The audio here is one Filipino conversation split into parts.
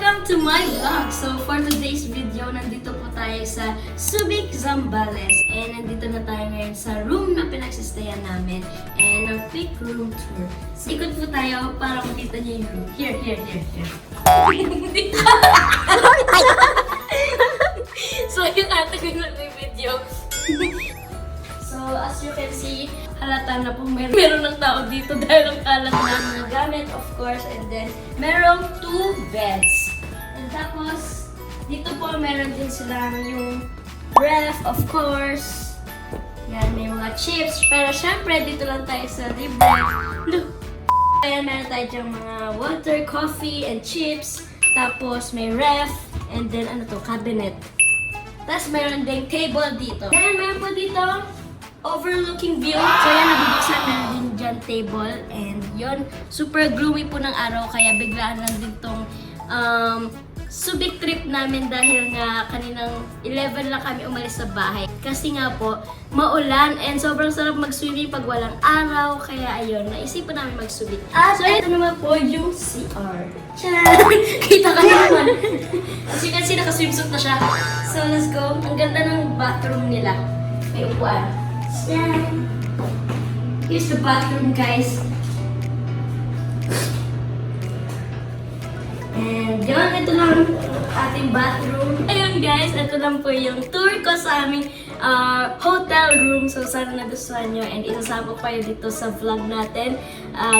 Welcome to my vlog! So for today's video, nandito po tayo sa Subic, Zambales. And nandito na tayo ngayon sa room na pinagsistayan namin. And ang quick room tour. So, ikot po tayo para makita niyo yung room. Here. So yung ate ko yung nag-video. So as you can see, halata na po meron ng tao dito dahil ang kalat na mga gamit, of course. And then, merong 2 beds. And tapos, dito po meron din sila yung ref, of course. Yan, may mga chips. Pero syempre, dito lang tayo sa libre. Look! Ayan, meron tayo dyan mga water, coffee, and chips. Tapos, may ref. And then, ano to, cabinet. Tapos, meron ding table dito. Then, meron po dito overlooking view. So yan, nabubuksan na din dyan table. And yun, super gloomy po ng araw. Kaya biglaan lang din tong Subic trip namin dahil nga kaninang 11 lang kami umalis sa bahay. Kasi nga po, maulan and sobrang sarap mag-swimming pag walang araw. Kaya ayun, naisipan namin mag-Subic. So ito naman po yung CR. Tcharan! Kita ka naman. As you can see, naka-swimsuit na siya. So let's go. Ang ganda ng bathroom nila. May upuan. Yan. Here's the bathroom, guys. And yun, ito lang ating bathroom. Ayun guys, ito lang po yung tour ko sa aming hotel room. So sana nagustuhan nyo and isasabok kayo dito sa vlog natin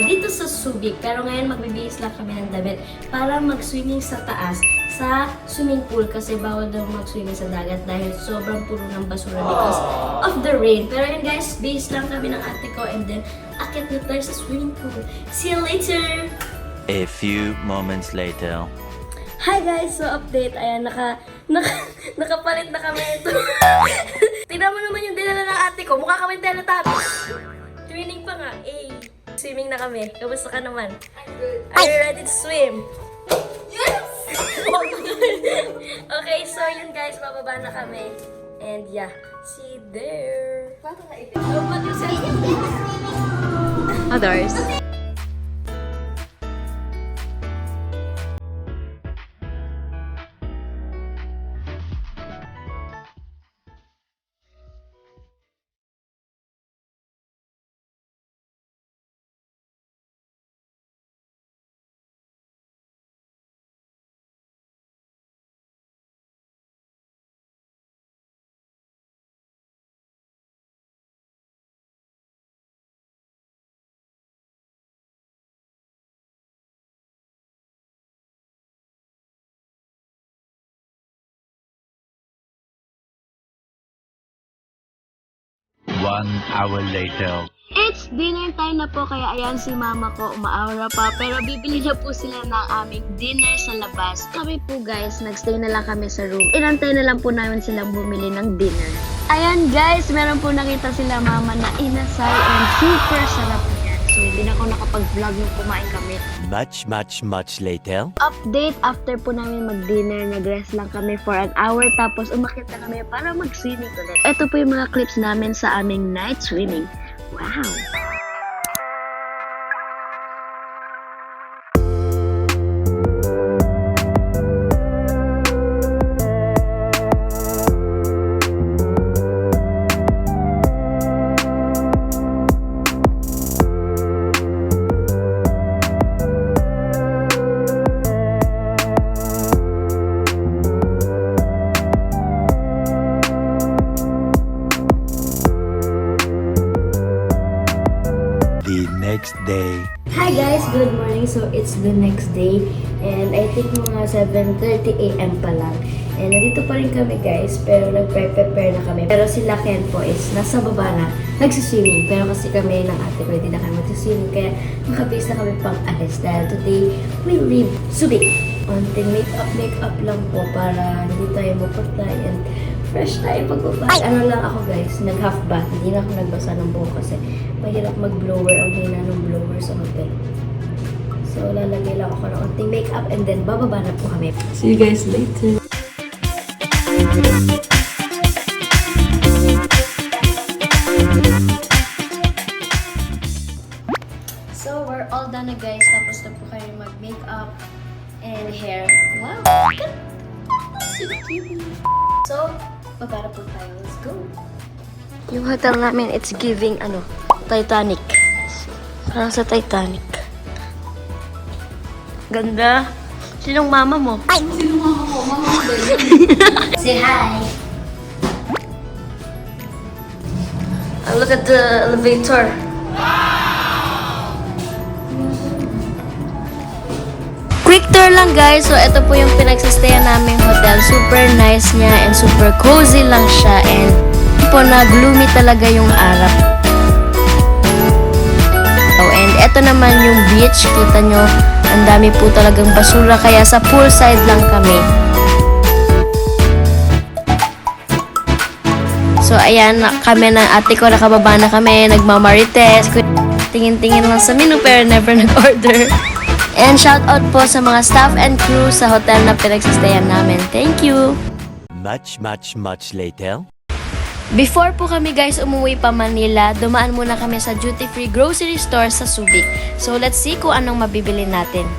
dito sa Subic. Pero ngayon magbibihis lang kami ng damit para mag-swimming sa taas sa swimming pool kasi bawal daw mag-swimming sa dagat dahil sobrang puro ng basura because of the rain. Pero yun guys, base lang kami ng ate ko and then akit na tayo sa swimming pool. See you later! A few moments later. Hi guys! So update, ayan, nakapalit na kami ito. Tingnan mo naman yung dinala ng ate ko, mukha kami Teletubbies. Twinning pa nga, swimming na kami. Kamusta ka naman? Are you ready to swim? Yes! Okay, so yun guys, bababa na kami. And yeah, see you there. Others. One hour later. It's dinner time na po kaya ayan si mama ko umaawra pa pero bibili na po sila ng aming dinner sa labas. Kami po guys, nagstay na lang kami sa room. Inantay na lang po namin silang bumili ng dinner. Ayan guys, meron po nakita sila mama na inasal and super sarap yan. So hindi na ako nakapag-vlog nung kumain kami. Much later. Update, after po namin mag-dinner, nag-rest lang kami for an hour tapos umakyat na kami para mag-swimming ulit. Ito po yung mga clips namin sa aming night swimming. Wow! Next day. Hi guys! Good morning! So it's the next day and I think mga 7:30 AM pa lang. And nandito pa rin kami guys pero nag-prepare na kami. Pero sila Ken po is nasa baba na nagsiswimming. Pero kasi kami ng ate ko hindi na kami magsiswimming kaya makabase na kami pang alis dahil today we leave Subic. Konting make-up lang po para hindi tayo mapatay and fresh tayo pagbaba. Ano lang ako guys, nag-half bath. Hindi na ako nagbasa ng buhok kasi mahirap mag-blower ang hina ng blower sa hotel. So lalagay lang ako ng konting makeup and then bababa na po kami. See you guys later. So we're all done na guys. Tapos na po kayo mag-makeup. and hair. Wow! So, babara po tayo. Let's go! Yung hotel namin, it's giving, Titanic. Parang sa Titanic. Ganda. Sinong mama mo? Ay! Sino mama ko? Mama ko ba yun? Say hi! Look at the elevator. Quick tour lang guys. So ito po yung pinagsistayan naming hotel. Super nice niya and super cozy lang siya. And po na gloomy talaga yung araw. Oh, and ito naman yung beach. Kita nyo, ang dami po talagang basura. Kaya sa poolside lang kami. So, ayan, kami ng ate ko, nakababa na kami, nagmamarites. Tingin-tingin lang sa menu pero never nag-order. And shout out po sa mga staff and crew sa hotel na pinagsistayan namin. Thank you! Much later. Before po kami guys umuwi pa Manila, dumaan muna kami sa duty-free grocery store sa Subic. So, let's see kung anong mabibili natin.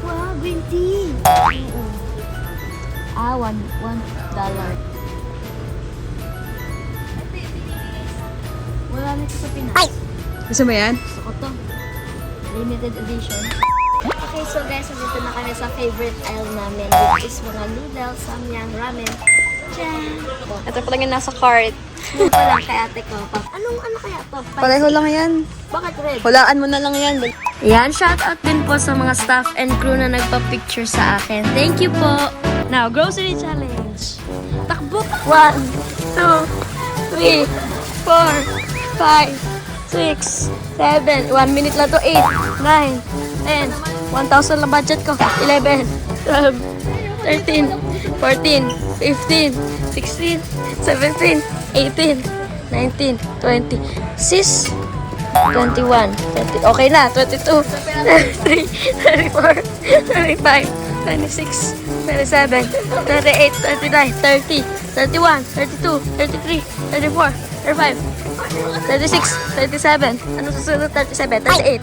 Wow, green tea! $1. Wala nito sa Pinas. Ay! Gusto mo yan? Gusto ko to. Limited edition. Okay, so guys, nandito na kami sa favorite aisle namin, which is mga noodles, samyang, ramen. Tiyaan! Ito pa lang yung nasa cart. Ano pa lang kay ate ko. Ano kaya to? Pareho lang yan. Bakit red? Hulaan mo na lang yan. Yan, shoutout din po sa mga staff and crew na nagpa-picture sa akin. Thank you po! Now, grocery challenge. Takbo! 1, 2, 3, 4, 5, 6, 7. 1 minute lang to. 8, 9, 10. 1,000 lang budget ko. 11, 12, 13, 14, 15, 16, 17, 18, 19, 20, 6, 21, 20. Okay na. 22, 23, 24, 25, 26, 27, 28, 29, 30, 31, 32, 33, 34, 35, 36, 37. Ano susunod? 37, 38,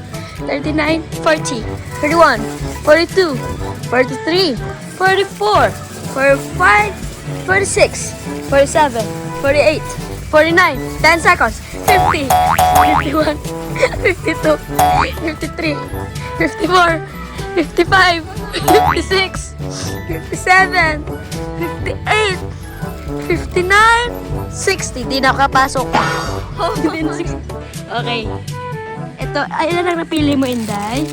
39, 40, 41, 42, 43, 44, 45, 46, 47, 48, 49, 10 seconds, 50, 51, 52, 53, 54, 55, 56, 57, 58, 59, 60. Di na kapasok. Okay. Ito, ay na lang napili mo, Inday.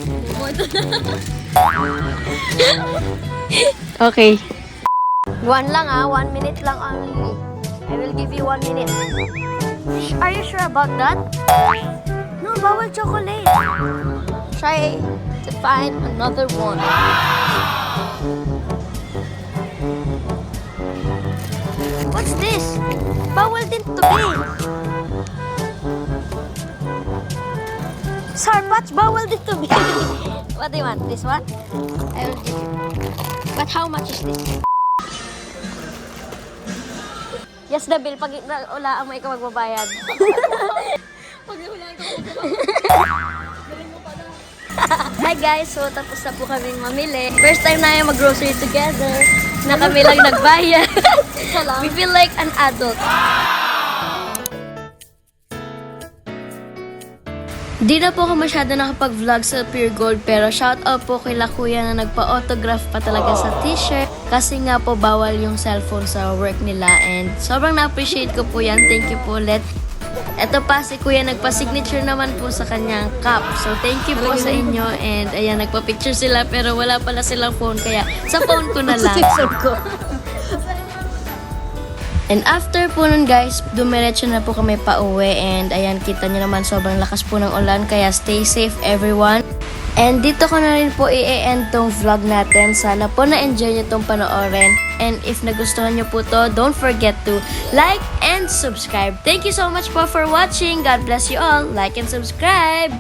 Okay. 1 lang 1 minute lang only. I will give you 1 minute. Are you sure about that? No, bawal chocolate. Try to find another one. What's this? Bawal din to be. Sarpatch, bawal din to be. What do you want? This one? I will give you. But how much is this? Yes, the bill. Pag ulaan mo, ikaw magbabayad. Pag ulaan ko, Hi guys! So, tapos na po kaming mamili. First time na yung mag-grocery together. Na kami lang nagbayad. We feel like an adult. Di na po ako masyado nakapag-vlog sa Pure Gold pero shoutout po kay La Kuya na nagpa-autograph pa talaga sa t-shirt kasi nga po bawal yung cellphone sa work nila and sobrang na-appreciate ko po yan. Thank you po ulit. Ito pa si Kuya nagpa-signature naman po sa kanyang cup. So thank you po sa inyo and ayan nagpa-picture sila pero wala pala silang phone kaya sa phone ko na lang. And after po nun guys, dumiretso na po kami pa uwi and ayan kita nyo naman sobrang lakas po ng ulan kaya stay safe everyone. And dito ko na rin po i-end tong vlog natin. Sana po na-enjoy nyo tong panoorin. And if nagustuhan nyo po to, don't forget to like and subscribe. Thank you so much po for watching. God bless you all. Like and subscribe.